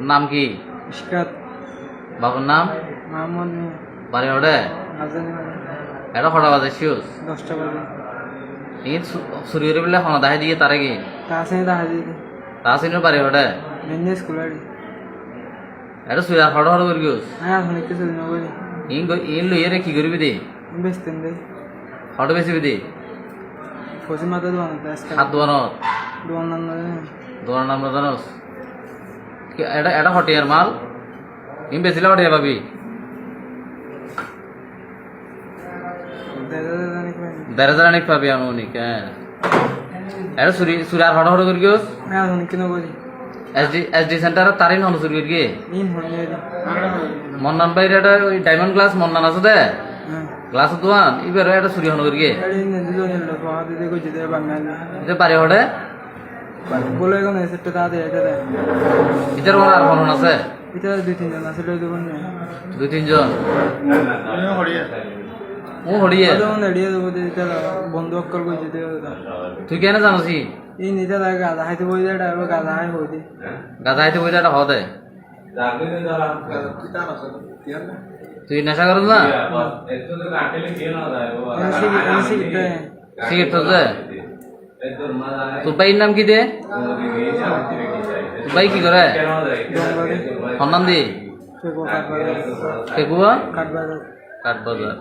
নাম কি? ইশকাত। বাবার নাম? মোহাম্মদ মিয়া। বাড়ি ওডে? নাজানি বাড়ি। এটা কটা বাজে শিওস? 10টা বাজে। এই চুরি করে পেলে হনা দাহে দিয়ে তারে কি? তা আছে দেখা দিদি। তা সিনের বাড়ি ওডে? মেনে স্কুল আড়ি। এটা চুরি আর হড় হড় করে গিয়েছ? হ্যাঁ এখন একটু চুরি নকরি। ইন লইয়ে রে কি করবি দি? বেচতেন দেই। হড় বেশি দি? ফসি মাথা দোয়ান আছে। হাত দোয়ানত? দোয়ান নাম না জানি। দোয়ার নাম না জানোস? এটা এটা হটিয়ার মাল? ইন বেশিলে হটিয়া পাবি? জানি কই। 10,000 অনেক পাবি আনুমানিক। হ্যাঁ এটা চুরি চুরি আর হড় হড় করে গিয়েছ? হ্যাঁ এখন কি নকরি। এসডি সেন্টারে তারিন হন চুরি গিয়ে ইন হনি আড়ি। মন্নান বাইরে এটা ওই ডায়মন্ড গ্লাস মন্নান আছে দে হ্যাঁ। গ্লাস দোয়ান এবার এটা চুরি হন করি গিয়ে আড়ি নেদি জনি লো ফাহা দিতে কই যেতে বাঙালি। এটা পারে হড়ে বলে কোন সেটা তা দে এটা দে। এটার মনে আর ফোন আছে? এটা 2-3 জন আছে লই দেবন না। 2-3 জন আমি হড়িয়া। ও হড়িয়ে আদন এড়িয়ে দেব দিতে বন্ধু অক্কল কই যেতে। তুই কেন জানোসি? এই নিতে লাগে গাদা হাইতে বই দেয় আর গাদা হাই হই দি। গাধা আইতে বইটা এটা হদে তুই নেশা করছ না? সিগারেট তো দে তোর ভাইয়ের নাম কি দে? তোর ভাই কি করে? সন্ধান দি কেকুয়া কাটবাজার। কাঠবাজার